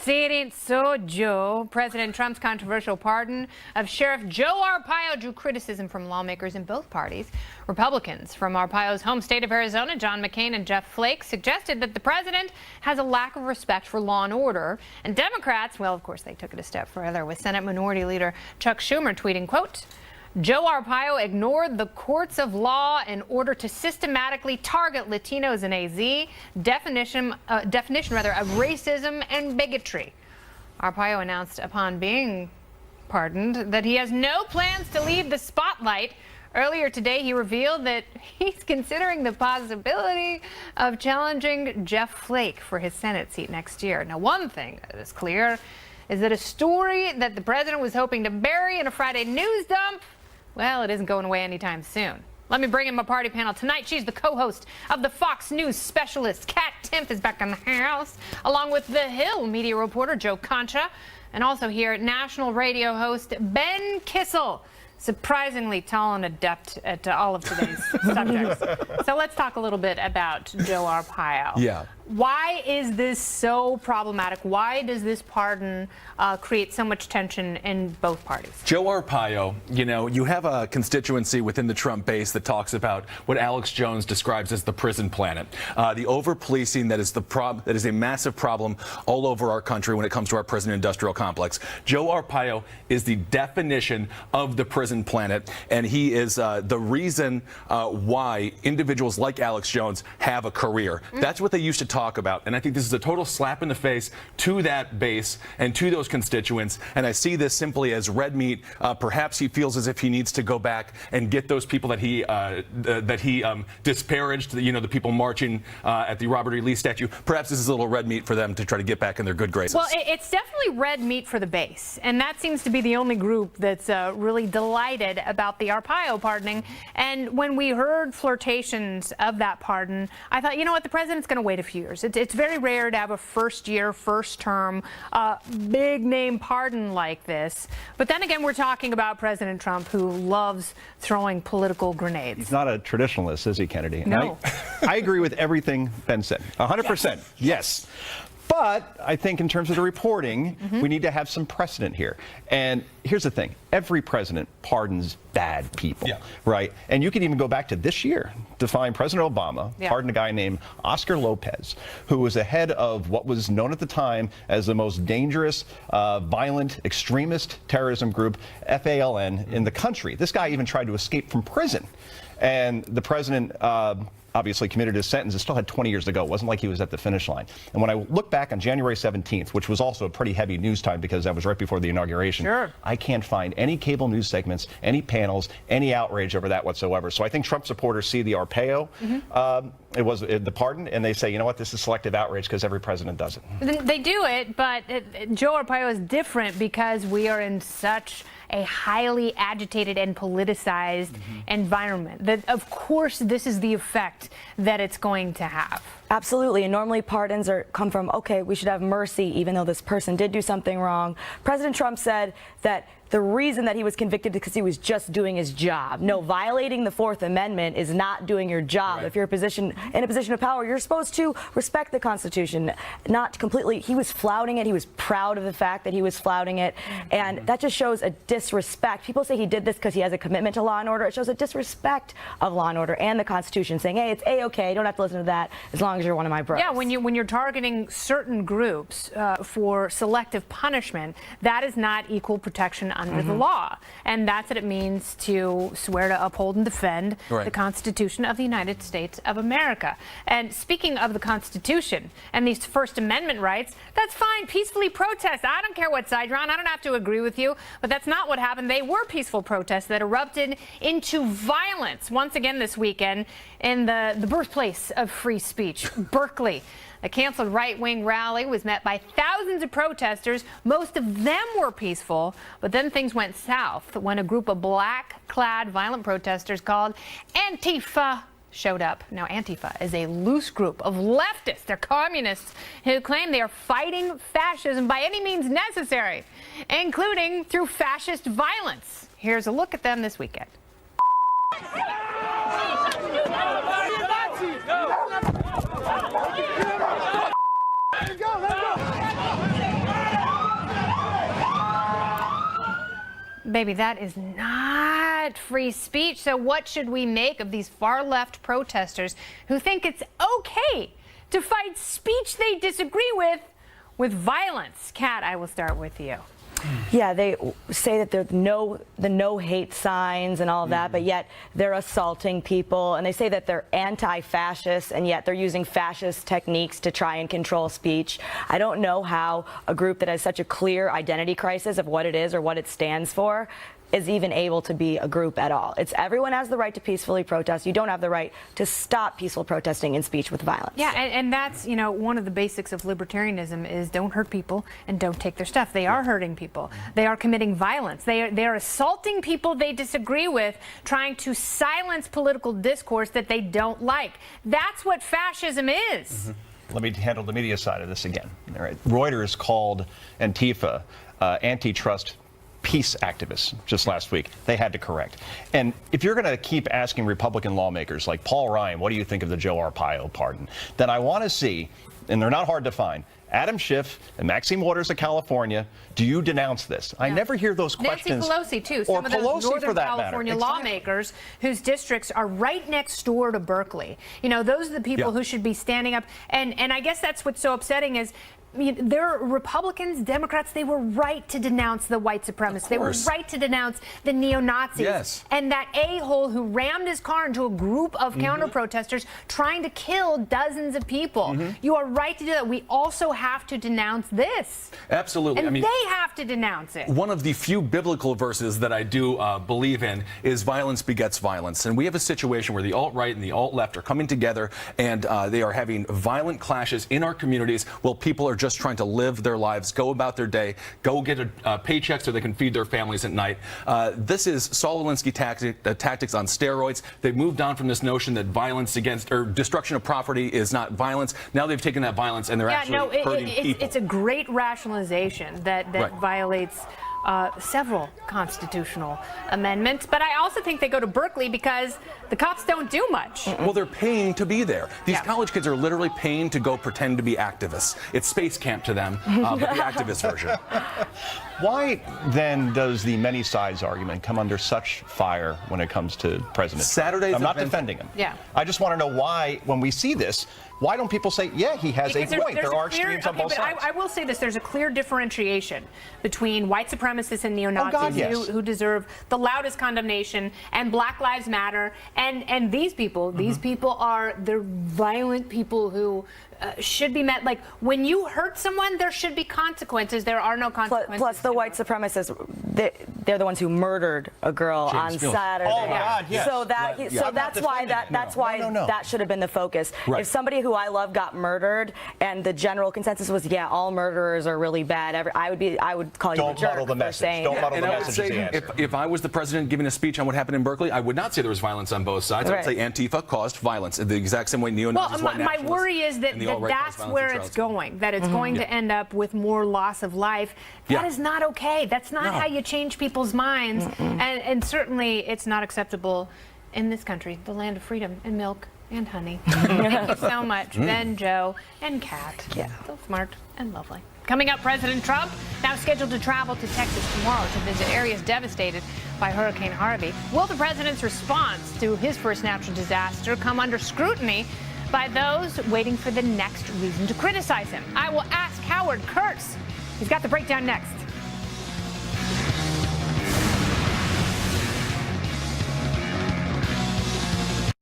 say it ain't so, Joe. President Trump's controversial pardon of Sheriff Joe Arpaio drew criticism from lawmakers in both parties. Republicans from Arpaio's home state of Arizona, John McCain and Jeff Flake, suggested that the president has a lack of respect for law and order. And Democrats, well, of course, they took it a step further, with Senate Minority Leader Chuck Schumer tweeting, quote, Joe Arpaio ignored the courts of law in order to systematically target Latinos in AZ, definition of racism and bigotry. Arpaio announced upon being pardoned that he has no plans to leave the spotlight. Earlier today, he revealed that he's considering the possibility of challenging Jeff Flake for his Senate seat next year. Now, one thing that is clear is that a story that the president was hoping to bury in a Friday news dump, well, it isn't going away anytime soon. Let me bring in my party panel tonight. She's the co-host of the Fox News Specialist. Kat Timpf is back in the house, along with The Hill media reporter Joe Concha, and also here national radio host Ben Kissel. Surprisingly tall and adept at all of today's subjects. So let's talk a little bit about Joe Arpaio. Yeah. Why is this so problematic? Why does this pardon create so much tension in both parties? Joe Arpaio, you know, you have a constituency within the Trump base that talks about what Alex Jones describes as the prison planet. The over-policing that is a massive problem all over our country when it comes to our prison industrial complex. Joe Arpaio is the definition of the prison planet, and he is the reason why individuals like Alex Jones have a career. That's what they used to talk about, and I think this is a total slap in the face to that base and to those constituents, and I see this simply as red meat. Perhaps he feels as if he needs to go back and get those people that he disparaged, the people marching at the Robert E. Lee statue. Perhaps this is a little red meat for them to try to get back in their good graces. Well, it's definitely red meat for the base, and that seems to be the only group that's really delighted about the Arpaio pardoning. And when we heard flirtations of that pardon, I thought, you know what, the president's going to wait a few years. It's very rare to have a first-year, first-term, big-name pardon like this. But then again, we're talking about President Trump, who loves throwing political grenades. He's not a traditionalist, is he, Kennedy? No. I agree with everything Ben said. 100%. Yes. But I think in terms of the reporting, we need to have some precedent here. And here's the thing. Every president pardons bad people, right? And you can even go back to this year to find President Obama pardoned a guy named Oscar Lopez, who was the head of what was known at the time as the most dangerous, violent, extremist terrorism group, FALN, in the country. This guy even tried to escape from prison. And the president obviously committed his sentence. It still had 20 years to go. It wasn't like he was at the finish line. And when I look back on January 17th, which was also a pretty heavy news time because that was right before the inauguration, I can't find any cable news segments, any panels, any outrage over that whatsoever. So I think Trump supporters see the Arpaio, it was the pardon, and they say, you know what, this is selective outrage because every president does it. They do it, but Joe Arpaio is different because we are in such a highly agitated and politicized environment that, of course, this is the effect that it's going to have. Absolutely. And normally pardons come from, okay, we should have mercy even though this person did do something wrong. President Trump said that the reason that he was convicted is because he was just doing his job. No, violating the Fourth Amendment is not doing your job. If you're in a position of power, you're supposed to respect the Constitution, not completely. He was flouting it. He was proud of the fact that he was flouting it. And that just shows a disrespect. People say he did this because he has a commitment to law and order. It shows a disrespect of law and order and the Constitution, saying, hey, it's A-okay. You don't have to listen to that as long as you're one of my bros. Yeah, when you're targeting certain groups for selective punishment, that is not equal protection under the law. And that's what it means to swear to uphold and defend the Constitution of the United States of America. And speaking of the Constitution and these First Amendment rights, that's fine. Peacefully protest. I don't care what side you're on. I don't have to agree with you. But that's not what happened. They were peaceful protests that erupted into violence once again this weekend in the birthplace of free speech, Berkeley. A canceled right-wing rally was met by thousands of protesters. Most of them were peaceful, but then things went south when a group of black-clad violent protesters called Antifa showed up. Now, Antifa is a loose group of leftists. They're communists who claim they are fighting fascism by any means necessary, including through fascist violence. Here's a look at them this weekend. Baby, that is not free speech. So what should we make of these far-left protesters who think it's okay to fight speech they disagree with violence? Kat, I will start with you. Yeah, they say that there's the no hate signs and all of that, but yet they're assaulting people, and they say that they're anti-fascist, and yet they're using fascist techniques to try and control speech. I don't know how a group that has such a clear identity crisis of what it is or what it stands for is even able to be a group at all. It's everyone has the right to peacefully protest. You don't have the right to stop peaceful protesting and speech with violence. Yeah, and that's, you know, one of the basics of libertarianism is don't hurt people and don't take their stuff. They are hurting people. They are committing violence. They are assaulting people they disagree with, trying to silence political discourse that they don't like. That's what fascism is. Let me handle the media side of this again. All right. Reuters called Antifa antitrust peace activists just last week. They had to correct. And if you're going to keep asking Republican lawmakers like Paul Ryan, what do you think of the Joe Arpaio pardon? Then I want to see, and they're not hard to find, Adam Schiff and Maxine Waters of California, do you denounce this? I never hear those questions. Nancy Pelosi, too. Or Some of those Pelosi, Northern for that California matter. lawmakers whose districts are right next door to Berkeley. You know, those are the people who should be standing up. And I guess that's what's so upsetting is, there are Republicans, Democrats, they were right to denounce the white supremacists. They were right to denounce the neo-Nazis. Yes. And that a-hole who rammed his car into a group of counter-protesters trying to kill dozens of people. You are right to do that. We also have to denounce this. Absolutely. And they have to denounce it. One of the few biblical verses that I do believe in is violence begets violence. And we have a situation where the alt-right and the alt-left are coming together, and they are having violent clashes in our communities while people are just trying to live their lives, go about their day, go get a paycheck so they can feed their families at night. This is Saul Alinsky tactics on steroids. They've moved on from this notion that violence against or destruction of property is not violence. Now they've taken that violence and they're actually hurting people. It's a great rationalization that violates several constitutional amendments. But I also think they go to Berkeley because the cops don't do much. Well, they're paying to be there. These college kids are literally paying to go pretend to be activists. It's space camp to them, but the activist version. Why then does the many sides argument come under such fire when it comes to President Trump? I'm not defending him. Yeah. I just want to know why, when we see this, why don't people say, yeah, he has a point? There are extremes on both sides. I will say this. There's a clear differentiation between white supremacists and neo-Nazis who deserve the loudest condemnation, and Black Lives Matter, and these people. These people they're violent people who should be met. Like, when you hurt someone, there should be consequences. There are no consequences. Plus the white supremacists, they're the ones who murdered a girl on Saturday. Oh, God, yes. So that's why that should have been the focus. Right. If somebody who I love got murdered and the general consensus was, yeah, all murderers are really bad, I would call you a jerk. Don't muddle the message. Don't muddle the message. If I was the president giving a speech on what happened in Berkeley, I would not say there was violence on both sides. I'd say Antifa caused violence in the exact same way neo-Nazis. Well, my worry is that that's where it's going. That it's going to end up with more loss of life. That is not okay. That's not how you change people's minds. And certainly it's not acceptable in this country, the land of freedom and milk and honey. Thank you so much, Ben, Joe, and Kat. So smart and lovely. Coming up, President Trump now scheduled to travel to Texas tomorrow to visit areas devastated by Hurricane Harvey. Will the president's response to his first natural disaster come under scrutiny by those waiting for the next reason to criticize him? I will ask Howard Kurtz. He's got the breakdown next.